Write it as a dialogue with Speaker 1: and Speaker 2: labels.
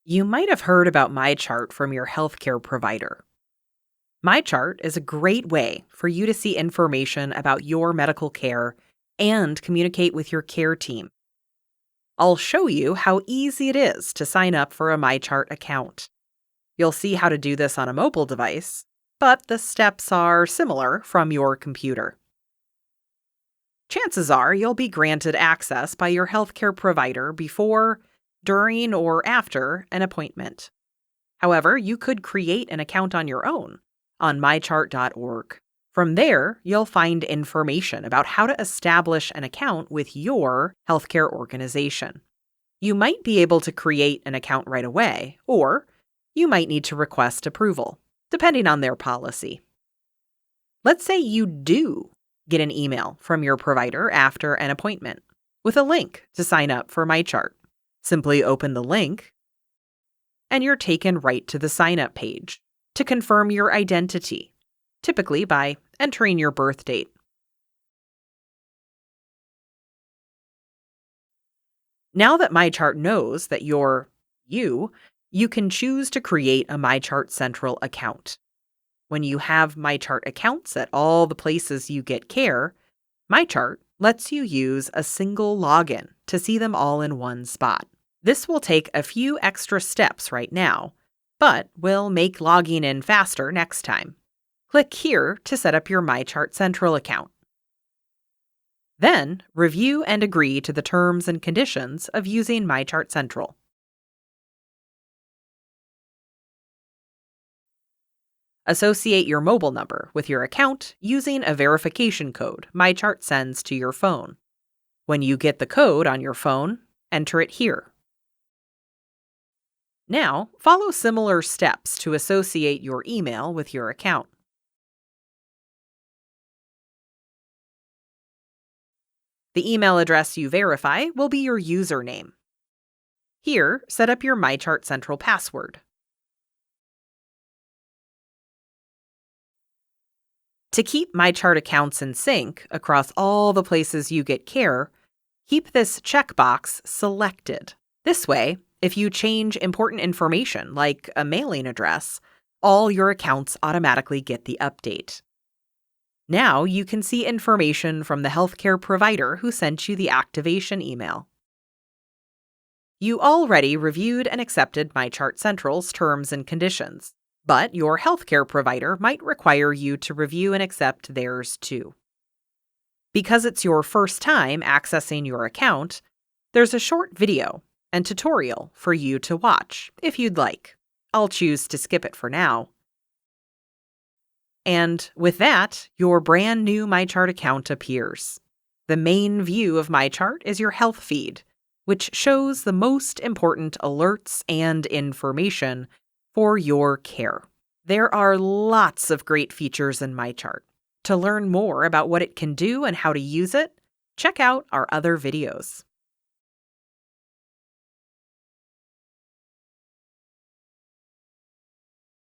Speaker 1: You might have heard about MyChart from your healthcare provider. MyChart is a great way for you to see information about your medical care and communicate with your care team. I'll show you how easy it is to sign up for a MyChart account. You'll see how to do this on a mobile device, but the steps are similar from your computer. Chances are you'll be granted access by your healthcare provider before, during, or after an appointment. However, you could create an account on your own on mychart.org. From there, you'll find information about how to establish an account with your healthcare organization. You might be able to create an account right away, or you might need to request approval, depending on their policy. Let's say you do get an email from your provider after an appointment with a link to sign up for MyChart. Simply open the link, and you're taken right to the sign-up page to confirm your identity, typically by entering your birth date. Now that MyChart knows that you're you can choose to create a MyChart Central account. When you have MyChart accounts at all the places you get care, MyChart lets you use a single login to see them all in one spot. This will take a few extra steps right now, but will make logging in faster next time. Click here to set up your MyChart Central account. Then, review and agree to the terms and conditions of using MyChart Central. Associate your mobile number with your account using a verification code MyChart sends to your phone. When you get the code on your phone, enter it here. Now, follow similar steps to associate your email with your account. The email address you verify will be your username. Here, set up your MyChart Central password. To keep MyChart accounts in sync across all the places you get care, keep this checkbox selected. This way, if you change important information like a mailing address, all your accounts automatically get the update. Now you can see information from the healthcare provider who sent you the activation email. You already reviewed and accepted MyChart Central's terms and conditions, but your healthcare provider might require you to review and accept theirs too. Because it's your first time accessing your account, there's a short video and tutorial for you to watch if you'd like. I'll choose to skip it for now. And with that, your brand new MyChart account appears. The main view of MyChart is your health feed, which shows the most important alerts and information for your care. There are lots of great features in MyChart. To learn more about what it can do and how to use it, check out our other videos.